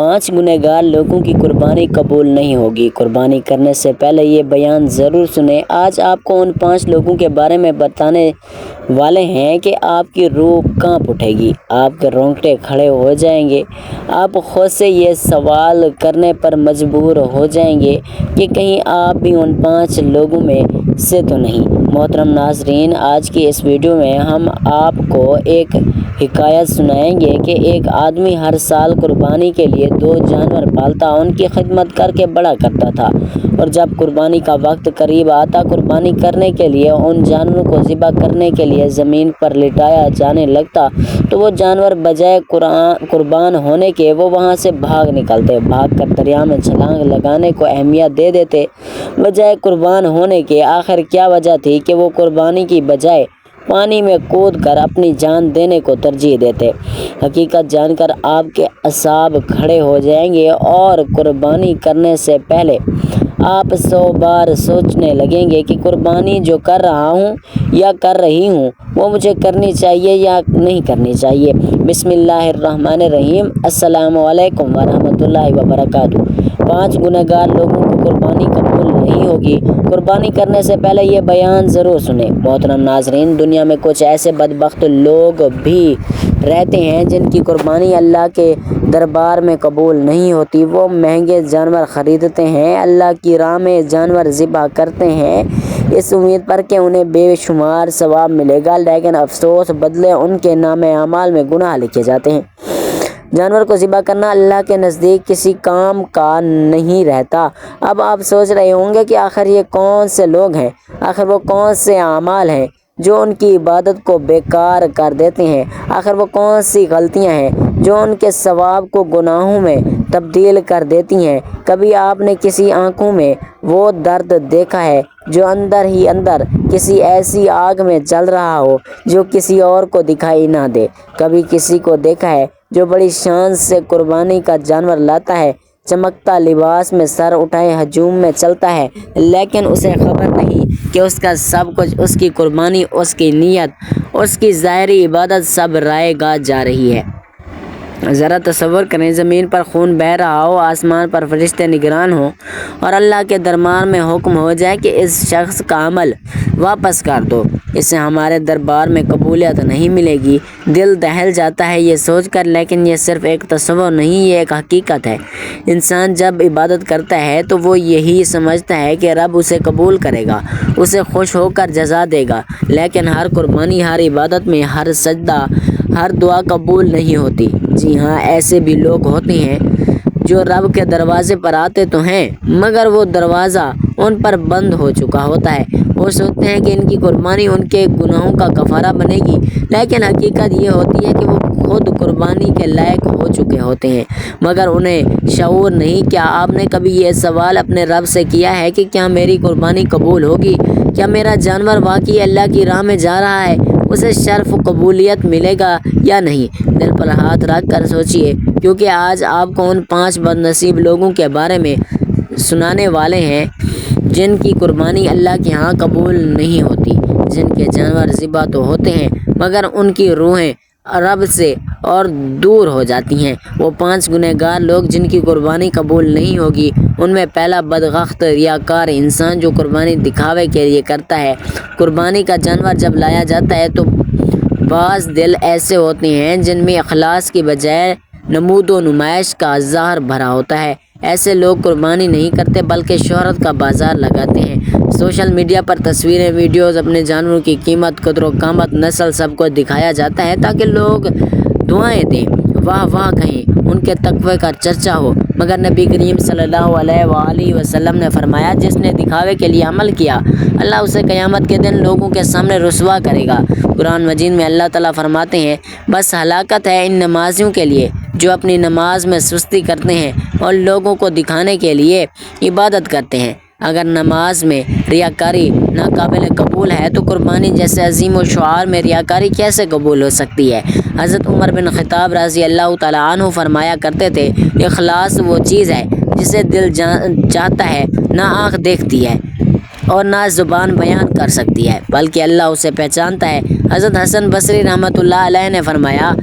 5 गुनहगार लोगों की कुर्बानी कबूल नहीं होगी। कुर्बानी करने से पहले ये बयान ज़रूर सुने। आज आपको उन 5 लोगों के बारे में बताने वाले हैं कि आपकी रूह कांप उठेगी, आपके रोंगटे खड़े हो जाएंगे। आप खुद से ये सवाल करने पर मजबूर हो जाएंगे कि कहीं आप भी उन 5 लोगों में से तो नहीं। मोहतरम नाज़रीन, आज की इस वीडियो में हम आपको एक हिकायत सुनाएंगे कि एक आदमी हर साल कुर्बानी के लिए 2 जानवर पालता, उनकी खिदमत करके बड़ा करता था, और जब कुर्बानी का वक्त करीब आता, कुर्बानी करने के लिए उन जानवरों को ज़िबा करने के लिए ज़मीन पर लिटाया जाने लगता तो वो जानवर बजाय कुर्बान होने के वो वहाँ से भाग निकलते, भाग कर दरिया में छलांग लगाने को अहमियत दे देते बजाय कुर्बान होने के। आखिर क्या वजह थी कि वो कुर्बानी की बजाय पानी में कूद कर अपनी जान देने को तरजीह देते? हकीकत जानकर आपके असाब खड़े हो जाएंगे और कुर्बानी करने से पहले आप 100 बार सोचने लगेंगे कि कुर्बानी जो कर रहा हूँ या कर रही हूँ वो मुझे करनी चाहिए या नहीं करनी चाहिए। बिस्मिल्लाहिर्रहमानिर्रहीम। अस्सलामु अलैकुम वरहमतुल्लाहि वबरकातुहू। 5 गुनहगार लोगों को कुर्बानी कबूल नहीं होगी। कुर्बानी करने से पहले ये बयान ज़रूर सुने। मोहतरम नाज़रीन, दुनिया में कुछ ऐसे बदबख्त लोग भी रहते हैं जिनकी कुर्बानी अल्लाह के दरबार में कबूल नहीं होती। वो महंगे जानवर ख़रीदते हैं, अल्लाह की राह में जानवर ज़िबा करते हैं इस उम्मीद पर कि उन्हें बेशुमार सवाब मिलेगा, लेकिन अफसोस बदले उनके नामे अमाल में गुनाह लिखे जाते हैं। जानवर को ज़िबा करना अल्लाह के नज़दीक किसी काम का नहीं रहता। अब आप सोच रहे होंगे कि आखिर ये कौन से लोग हैं, आखिर वो कौन से अमाल हैं जो उनकी इबादत को बेकार कर देते हैं, आखिर वो कौन सी गलतियां हैं जो उनके सवाब को गुनाहों में तब्दील कर देती हैं। कभी आपने किसी आंखों में वो दर्द देखा है जो अंदर ही अंदर किसी ऐसी आग में जल रहा हो जो किसी और को दिखाई ना दे? कभी किसी को देखा है जो बड़ी शान से कुर्बानी का जानवर लाता है, चमकता लिबास में सर उठाए हजूम में चलता है, लेकिन उसे खबर नहीं कि उसका सब कुछ, उसकी कुर्बानी, उसकी नीयत, उसकी ज़ाहिरी इबादत सब रायगा जा रही है। ज़रा तसव्वुर करें, ज़मीन पर खून बह रहा हो, आसमान पर फरिश्ते निगरान हो और अल्लाह के दरबार में हुक्म हो जाए कि इस शख्स का अमल वापस कर दो, इसे हमारे दरबार में कबूलियत नहीं मिलेगी। दिल दहल जाता है ये सोचकर, लेकिन ये सिर्फ एक तसव्वुर नहीं, ये एक हकीकत है। इंसान जब इबादत करता है तो वो यही समझता है कि रब उसे कबूल करेगा, उसे खुश होकर जज़ा देगा, लेकिन हर कुर्बानी, हर इबादत में हर सजदा, हर दुआ कबूल नहीं होती। जी हाँ, ऐसे भी लोग होते हैं जो रब के दरवाजे पर आते तो हैं मगर वो दरवाज़ा उन पर बंद हो चुका होता है। वो सोचते हैं कि इनकी कुर्बानी उनके गुनाहों का कफ़ारा बनेगी, लेकिन हकीकत ये होती है कि वो खुद कुर्बानी के लायक हो चुके होते हैं मगर उन्हें शऊर नहीं। क्या आपने कभी ये सवाल अपने रब से किया है कि क्या मेरी कुर्बानी कबूल होगी? क्या मेरा जानवर वाकई अल्लाह की राह में जा रहा है? उसे शर्फ कबूलियत मिलेगा या नहीं? दिल पर हाथ रख कर सोचिए, क्योंकि आज आपको उन 5 बदनसीब लोगों के बारे में सुनाने वाले हैं जिनकी कुर्बानी अल्लाह के यहाँ कबूल नहीं होती, जिनके जानवर ज़िबा तो होते हैं मगर उनकी रूहें रब से और दूर हो जाती हैं। वो 5 गुनहगार लोग जिनकी कुर्बानी कबूल नहीं होगी, उनमें पहला बदबख्त रियाकार इंसान जो कुर्बानी दिखावे के लिए करता है। कुर्बानी का जानवर जब लाया जाता है तो बाज़ दिल ऐसे होते हैं जिनमें अखलास की बजाय नमूद व नुमाइश का ज़हर भरा होता है। ऐसे लोग कुर्बानी नहीं करते बल्कि शोहरत का बाज़ार लगाते हैं। सोशल मीडिया पर तस्वीरें, वीडियोस, अपने जानवरों की कीमत, कदर क़ामत, नस्ल सबको दिखाया जाता है ताकि लोग दुआएं दें, वाह वाह कहें, उनके तक़वे का चर्चा हो। मगर नबी करीम सल्लल्लाहु अलैहि वसल्लम ने फरमाया, जिसने दिखावे के लिए अमल किया अल्लाह उसे क़यामत के दिन लोगों के सामने रुसवा करेगा। कुरान मजीद में अल्लाह ताला फरमाते हैं, बस हलाकत है इन नमाजियों के लिए जो अपनी नमाज में सुस्ती करते हैं और लोगों को दिखाने के लिए इबादत करते हैं। अगर नमाज में रियाकारी नाकाबिल कबूल है तो कुर्बानी जैसे अजीम व शुआर में रियाकारी कैसे कबूल हो सकती है? हज़रत उमर बिन ख़त्ताब रज़ी अल्लाह तआला अन्हु फरमाया करते थे, इखलास वो चीज़ है जिसे दिल चाहता है, ना आँख देखती है और ना ज़ुबान बयान कर सकती है, बल्कि अल्लाह उसे पहचानता है। हज़रत हसन बसरी रहमतुल्लाह अलैह ने फरमाया,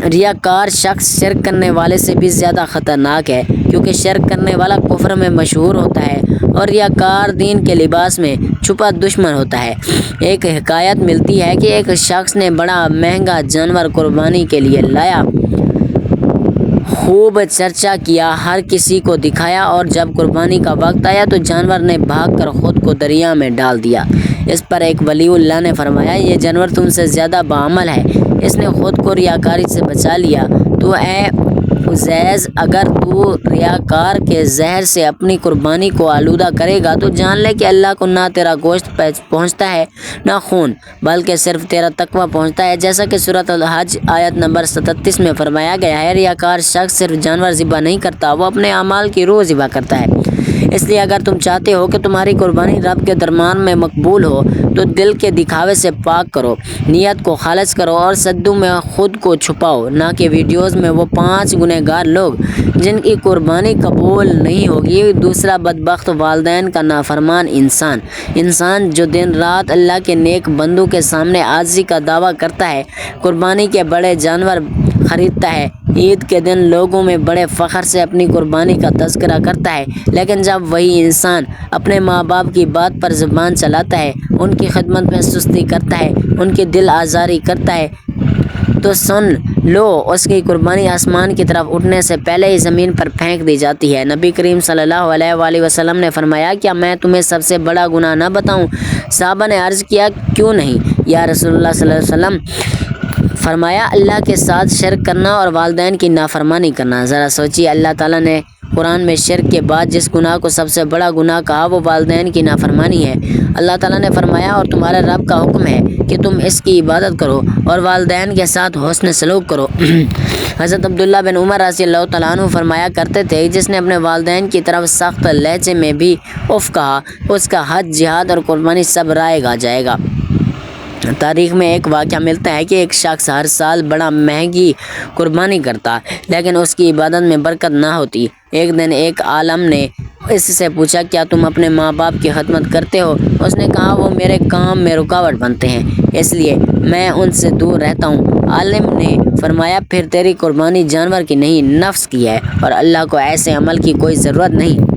ریاکار شخص شرک کرنے والے سے بھی زیادہ خطرناک ہے، کیونکہ شرک کرنے والا کفر میں مشہور ہوتا ہے اور ریاکار دین کے لباس میں چھپا دشمن ہوتا ہے۔ ایک حکایت ملتی ہے کہ ایک شخص نے بڑا مہنگا جانور قربانی کے لیے لایا، خوب چرچا کیا، ہر کسی کو دکھایا، اور جب قربانی کا وقت آیا تو جانور نے بھاگ کر خود کو دریا میں ڈال دیا۔ اس پر ایک ولی اللہ نے فرمایا، یہ جانور تم سے زیادہ باعمل ہے، اس نے خود کو ریاکاری سے بچا لیا۔ تو اے عزیز، اگر تو ریاکار کے زہر سے اپنی قربانی کو آلودہ کرے گا تو جان لے کہ اللہ کو نہ تیرا گوشت پہنچتا ہے نہ خون، بلکہ صرف تیرا تقوی پہنچتا ہے، جیسا کہ سورۃ الحج آیت نمبر 37 میں فرمایا گیا ہے۔ ریاکار شخص صرف جانور ذبح نہیں کرتا، وہ اپنے اعمال کی روح ذبح کرتا ہے۔ اس لیے اگر تم چاہتے ہو کہ تمہاری قربانی رب کے دربار میں مقبول ہو تو دل کے دکھاوے سے پاک کرو، نیت کو خالص کرو اور سجدوں میں خود کو چھپاؤ، نہ کہ ویڈیوز میں وہ 5 گنہگار لوگ جن کی قربانی قبول نہیں ہوگی۔ دوسرا بدبخت والدین کا نافرمان انسان جو دن رات اللہ کے نیک بندوں کے سامنے عاجزی کا دعویٰ کرتا ہے، قربانی کے بڑے جانور خریدتا ہے، عید کے دن لوگوں میں بڑے فخر سے اپنی قربانی کا تذکرہ کرتا ہے، لیکن جب وہی انسان اپنے ماں باپ کی بات پر زبان چلاتا ہے، ان کی خدمت میں سستی کرتا ہے، ان کی دل آزاری کرتا ہے، تو سن لو اس کی قربانی آسمان کی طرف اٹھنے سے پہلے ہی زمین پر پھینک دی جاتی ہے۔ نبی کریم صلی اللہ علیہ وآلہ وسلم نے فرمایا، کیا میں تمہیں سب سے بڑا گناہ نہ بتاؤں؟ صحابہ نے عرض کیا، کیوں نہیں یا رسول اللہ صلی اللہ علیہ وسلم؟ فرمایا، اللہ کے ساتھ شرک کرنا اور والدین کی نافرمانی کرنا۔ ذرا سوچیے، اللہ تعالیٰ نے قرآن میں شرک کے بعد جس گناہ کو سب سے بڑا گناہ کہا وہ والدین کی نافرمانی ہے۔ اللہ تعالیٰ نے فرمایا، اور تمہارے رب کا حکم ہے کہ تم اس کی عبادت کرو اور والدین کے ساتھ حسن سلوک کرو۔ حضرت عبداللہ بن عمر رضی اللہ تعالیٰ عنہ فرمایا کرتے تھے، جس نے اپنے والدین کی طرف سخت لہجے میں بھی اف کہا، اس کا حج، جہاد اور قربانی سب رائے گا جائے گا۔ تاریخ میں ایک واقعہ ملتا ہے کہ ایک شخص ہر سال بڑا مہنگی قربانی کرتا، لیکن اس کی عبادت میں برکت نہ ہوتی۔ ایک دن ایک عالم نے اس سے پوچھا، کیا تم اپنے ماں باپ کی خدمت کرتے ہو؟ اس نے کہا، وہ میرے کام میں رکاوٹ بنتے ہیں، اس لیے میں ان سے دور رہتا ہوں۔ عالم نے فرمایا، پھر تیری قربانی جانور کی نہیں، نفس کی ہے، اور اللہ کو ایسے عمل کی کوئی ضرورت نہیں۔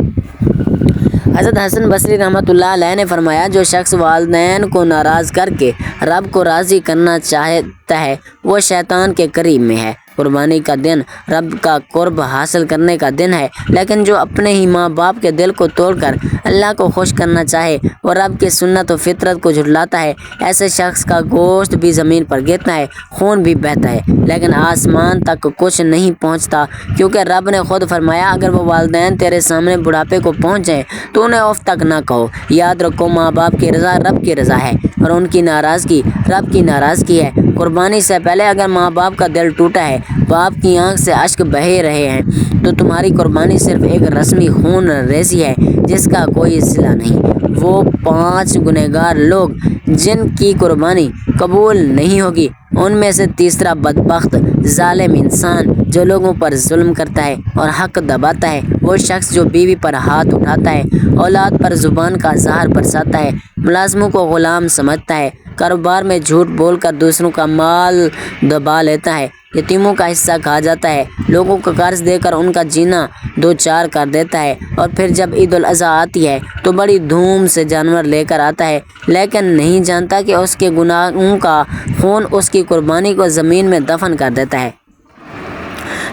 حضرت حسن بصری رحمۃ اللہ علیہ نے فرمایا، جو شخص والدین کو ناراض کر کے رب کو راضی کرنا چاہتا ہے وہ شیطان کے قریب میں ہے۔ قربانی کا دن رب کا قرب حاصل کرنے کا دن ہے، لیکن جو اپنے ہی ماں باپ کے دل کو توڑ کر اللہ کو خوش کرنا چاہے وہ رب کی سنت و فطرت کو جھٹلاتا ہے۔ ایسے شخص کا گوشت بھی زمین پر گرتا ہے، خون بھی بہتا ہے، لیکن آسمان تک کچھ نہیں پہنچتا، کیونکہ رب نے خود فرمایا، اگر وہ والدین تیرے سامنے بڑھاپے کو پہنچ جائیں تو انہیں اف تک نہ کہو۔ یاد رکھو، ماں باپ کی رضا رب کی رضا ہے اور ان کی ناراضگی رب کی ناراضگی ہے۔ قربانی سے پہلے اگر ماں باپ کا دل ٹوٹا ہے، باپ کی آنکھ سے اشک بہہ رہے ہیں، تو تمہاری قربانی صرف ایک رسمی خون ریزی ہے جس کا کوئی صلہ نہیں۔ وہ 5 گنہگار لوگ جن کی قربانی قبول نہیں ہوگی، ان میں سے تیسرا بدبخت ظالم انسان جو لوگوں پر ظلم کرتا ہے اور حق دباتا ہے، وہ شخص جو بیوی پر ہاتھ اٹھاتا ہے، اولاد پر زبان کا زہر برساتا ہے، ملازموں کو غلام سمجھتا ہے، کاروبار میں جھوٹ بول کر دوسروں کا مال دبا لیتا ہے، یتیموں کا حصہ کھا جاتا ہے، لوگوں کو قرض دے کر ان کا جینا دوچار کر دیتا ہے، اور پھر جب عید الاضحیٰ آتی ہے تو بڑی دھوم سے جانور لے کر آتا ہے، لیکن نہیں جانتا کہ اس کے گناہوں کا خون اس کی قربانی کو زمین میں دفن کر دیتا ہے۔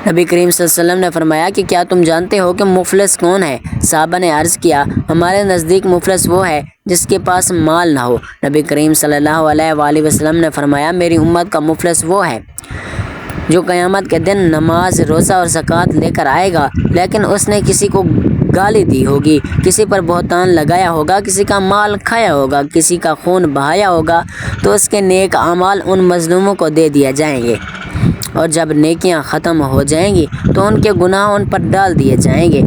نبی کریم صلی اللہ علیہ وسلم نے فرمایا کہ کیا تم جانتے ہو کہ مفلس کون ہے؟ صحابہ نے عرض کیا، ہمارے نزدیک مفلس وہ ہے جس کے پاس مال نہ ہو۔ نبی کریم صلی اللہ علیہ وآلہ وسلم نے فرمایا، میری امت کا مفلس وہ ہے جو قیامت کے دن نماز، روزہ اور زکوٰۃ لے کر آئے گا، لیکن اس نے کسی کو گالی دی ہوگی، کسی پر بہتان لگایا ہوگا، کسی کا مال کھایا ہوگا، کسی کا خون بہایا ہوگا، تو اس کے نیک اعمال ان مظلوموں کو دے دیے جائیں گے، اور جب نیکیاں ختم ہو جائیں گی تو ان کے گناہ ان پر ڈال دیے جائیں گے،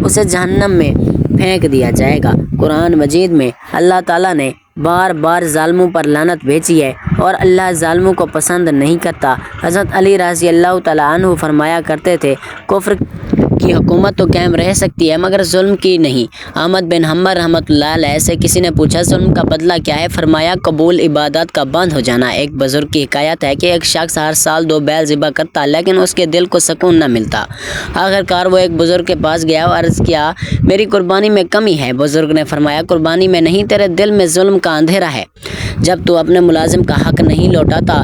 اسے جہنم میں پھینک دیا جائے گا۔ قرآن مجید میں اللہ تعالیٰ نے بار بار ظالموں پر لعنت بھیجی ہے اور اللہ ظالموں کو پسند نہیں کرتا۔ حضرت علی رضی اللہ تعالیٰ عنہ فرمایا کرتے تھے، کفر की हुकूमत तो कायम रह सकती है मगर जुल्म की नहीं। अहमद बिन हम्बर रहमतुल्लाह अलैह से किसी ने पूछा जुल्म का बदला क्या है? फरमाया कबूल इबादत का बंद हो जाना। एक बुजुर्ग की हिकायत है कि एक शख्स हर साल 2 बैल ज़िबा करता लेकिन उसके दिल को सुकून न मिलता। आखिरकार वो एक बुजुर्ग के पास गया और अर्ज़ किया मेरी कुर्बानी में कमी है। बुजुर्ग ने फरमाया कुर्बानी में नहीं, तेरे दिल में जुल्म का अंधेरा है। जब तू अपने मुलाजिम का हक नहीं लौटाता,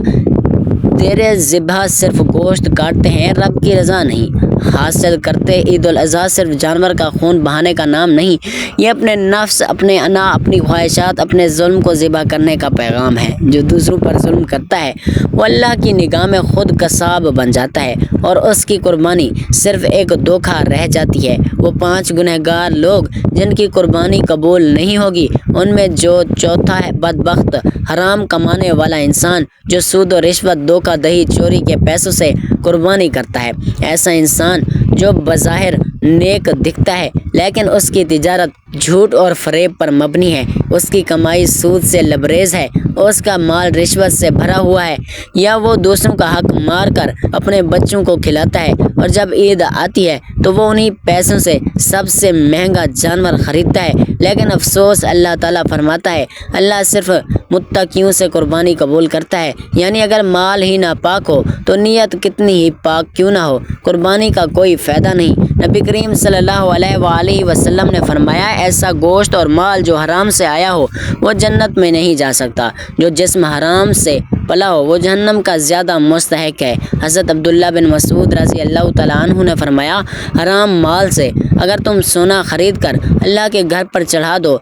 तेरे ज़िबा सिर्फ गोश्त काटते हैं, रब की रज़ा नहीं हासिल करते। ईद उल अज़हा सिर्फ जानवर का खून बहाने का नाम नहीं, ये अपने नफ्स, अपने अना, अपनी ख्वाहिशात, अपने जुल्म को ज़िबा करने का पैगाम है। जो दूसरों पर जुल्म करता है वो अल्लाह की निगाह में खुद कसाब बन जाता है और उसकी कुर्बानी सिर्फ एक धोखा रह जाती है। वो 5 गुनहगार लोग जिनकी कुर्बानी कबूल नहीं होगी, उनमें जो चौथा है बदबख्त हराम कमाने वाला इंसान जो सूद और रिश्वत, धोखा दही, चोरी के पैसों से कुर्बानी करता है। ऐसा इंसान जो बज़ाहिर नेक दिखता है लेकिन उसकी तिजारत झूठ और फरेब पर मबनी है, उसकी कमाई सूद से लबरेज है, उसका माल रिश्वत से भरा हुआ है, या वो दूसरों का हक मार कर अपने बच्चों को खिलाता है और जब ईद आती है तो वो उन्हीं पैसों से सबसे महंगा जानवर खरीदता है। लेकिन अफसोस, अल्लाह ताला फरमाता है अल्लाह सिर्फ मुत्तकियों से कुर्बानी कबूल करता है। यानी अगर माल ही नापाक हो तो नीयत कितनी ही पाक क्यों ना हो, कुर्बानी का कोई फ़ायदा नहीं। नबी करीम सल्लल्लाहु अलैहि वसल्लम ने फरमाया ऐसा गोश्त और माल जो हराम से आया हो वो जन्नत में नहीं जा सकता। जो जिस्म हराम से पला हो वो जहन्नम का ज़्यादा मुस्तहिक है। हज़रत अब्दुल्ला बिन मसूद रज़ी अल्लाह तआला अन्हु ने फरमाया हराम माल से अगर तुम सोना खरीद कर अल्लाह के घर पर चढ़ा दो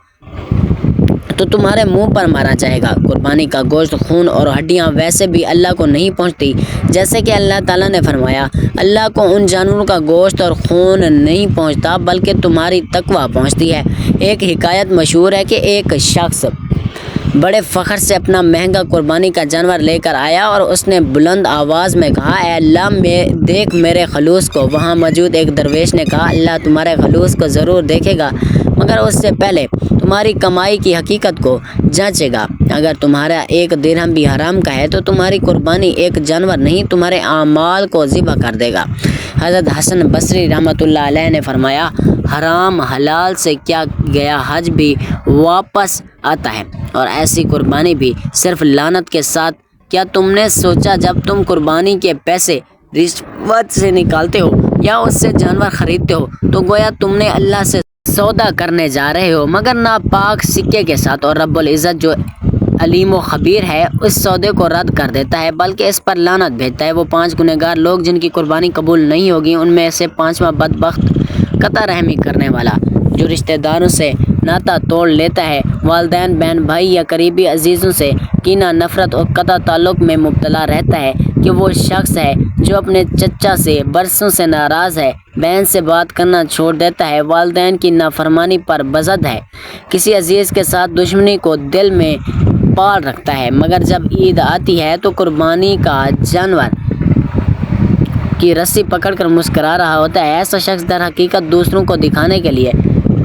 तो तुम्हारे मुंह पर मारा जाएगा। कुर्बानी का गोश्त, खून और हड्डियां वैसे भी अल्लाह को नहीं पहुंचती, जैसे कि अल्लाह ताला ने फरमाया अल्लाह को उन जानवरों का गोश्त और खून नहीं पहुंचता बल्कि तुम्हारी तकवा पहुंचती है। एक हिकायत मशहूर है कि एक शख्स बड़े फ़ख्र से अपना महंगा कुर्बानी का जानवर लेकर आया और उसने बुलंद आवाज़ में कहा ऐ अल्लाह देख मेरे खलूस को। वहाँ मौजूद एक दरवेश ने कहा अल्लाह तुम्हारे खलूस को ज़रूर देखेगा मगर उससे पहले तुम्हारी कमाई की हकीकत को जांचेगा। अगर तुम्हारा एक दिरहम भी हराम का है तो तुम्हारी कुर्बानी एक जानवर नहीं तुम्हारे आमाल को ज़िबा कर देगा। हज़रत हसन बसरी रहमतुल्लाह अलैह ने फरमाया हराम हलाल से क्या गया हज भी वापस आता है और ऐसी कुर्बानी भी सिर्फ लानत के साथ। क्या तुमने सोचा जब तुम कुर्बानी के पैसे रिश्वत से निकालते हो या उससे जानवर खरीदते हो तो गोया तुमने अल्लाह से सौदा करने जा रहे हो मगर नापाक सिक्के के साथ, और रब्बुल इज़्ज़त जो अलीम व खबीर है उस सौदे को रद्द कर देता है बल्कि इस पर लानत भेजता है। वो 5 गुनहगार लोग जिनकी कुर्बानी कबूल नहीं होगी, उनमें से 5वां बदबख्त कता रहमी करने वाला जो रिश्तेदारों से नाता तोड़ लेता है, वालिदैन, बहन भाई या करीबी अजीज़ों से कीना, नफ़रत और कता ताल्लुक़ में मुब्तला रहता है कि वो शख्स है जो अपने चचा से बरसों से नाराज़ है, बहन से बात करना छोड़ देता है, वालिदैन की नाफरमानी पर बज़द है, किसी अजीज़ के साथ दुश्मनी को दिल में पाल रखता है। मगर जब ईद आती है तो कुर्बानी का जानवर की रस्सी पकड़कर मुस्करा रहा होता है। ऐसा शख्स दर हकीकत दूसरों को दिखाने के लिए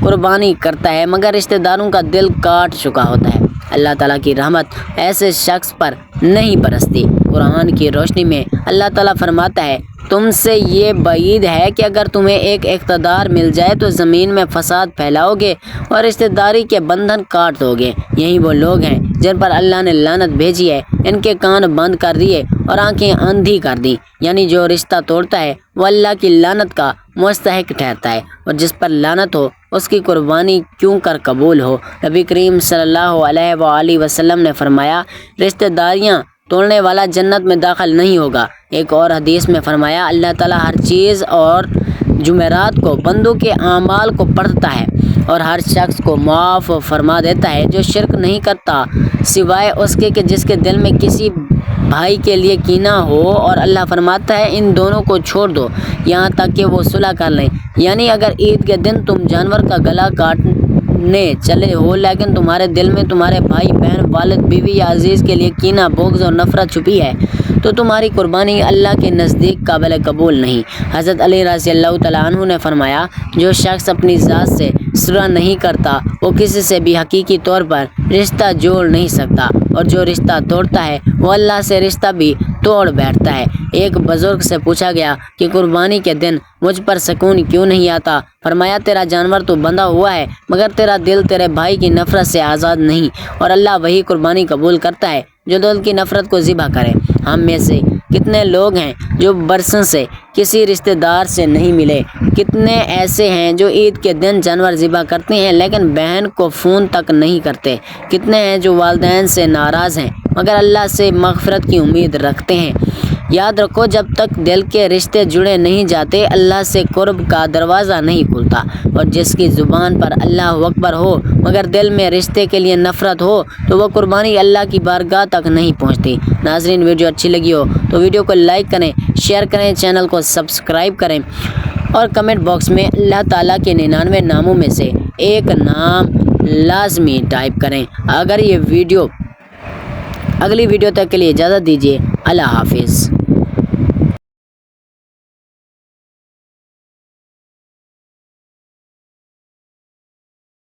कुर्बानी करता है मगर रिश्तेदारों का दिल काट चुका होता है। अल्लाह ताला की रहमत ऐसे शख्स पर नहीं बरसती। कुरान की रोशनी में अल्लाह ताला फरमाता है तुमसे ये बईद है कि अगर तुम्हें एक इक़्तिदार मिल जाए तो ज़मीन में फसाद फैलाओगे और रिश्तेदारी के बंधन काट दोगे। यही वो लोग हैं जिन पर अल्लाह ने लानत भेजी है, इनके कान बंद कर दिए और आंखें अंधी कर दी। यानी जो रिश्ता तोड़ता है वो अल्लाह की लानत का मुस्तहिक ठहरता है और जिस पर लानत हो उसकी कुर्बानी क्यों कर कबूल हो। नबी करीम सल्लल्लाहु अलैहि वसल्लम ने फरमाया रिश्तेदारियाँ तोड़ने वाला जन्नत में दाखिल नहीं होगा। एक और हदीस में फरमाया अल्लाह ताला हर चीज़ और जुमेरात को बंदों के आमाल को पढ़ता है और हर शख्स को माफ़ फरमा देता है जो शिरक नहीं करता सिवाय उसके कि जिसके दिल में किसी भाई के लिए कीना हो, और अल्लाह फरमाता है इन दोनों को छोड़ दो यहाँ तक कि वो सुलह कर लें। यानी अगर ईद के दिन तुम जानवर का गला काटने चले हो लेकिन तुम्हारे दिल में तुम्हारे भाई बहन, वालिद, बीवी या अजीज़ के लिए कीना, बुग़्ज़ और नफ़रत छुपी है तो तुम्हारी कुर्बानी अल्लाह के नज़दीक काबिल कबूल नहीं। हज़रत अली रज़ी अल्लाह तआला अन्हु ने फरमाया जो शख्स अपनी ज़ात से सुलह नहीं करता वो किसी से भी हकीकी तौर पर रिश्ता जोड़ नहीं सकता, और जो रिश्ता तोड़ता है वो अल्लाह से रिश्ता भी توڑ بیٹھتا ہے۔ ایک بزرگ سے پوچھا گیا کہ قربانی کے دن مجھ پر سکون کیوں نہیں آتا؟ فرمایا تیرا جانور تو بندھا ہوا ہے مگر تیرا دل تیرے بھائی کی نفرت سے آزاد نہیں، اور اللہ وہی قربانی قبول کرتا ہے جو دل کی نفرت کو ذبح کرے۔ ہم میں سے کتنے لوگ ہیں جو برسوں سے کسی رشتہ دار سے نہیں ملے؟ کتنے ایسے ہیں جو عید کے دن جانور ذبح کرتے ہیں لیکن بہن کو فون تک نہیں کرتے؟ کتنے ہیں جو والدین سے ناراض ہیں مگر اللہ سے مغفرت کی امید رکھتے ہیں؟ یاد رکھو، جب تک دل کے رشتے جڑے نہیں جاتے اللہ سے قرب کا دروازہ نہیں کھلتا، اور جس کی زبان پر اللہ اکبر ہو مگر دل میں رشتے کے لیے نفرت ہو تو وہ قربانی اللہ کی بارگاہ تک نہیں پہنچتی۔ ناظرین، ویڈیو اچھی لگی ہو تو ویڈیو کو لائک کریں، شیئر کریں، چینل کو سبسکرائب کریں اور کمنٹ باکس میں اللہ تعالیٰ کے 99 ناموں میں سے ایک نام لازمی ٹائپ کریں۔ اگلی ویڈیو تک کے لیے اجازت دیجیے۔ اللہ حافظ۔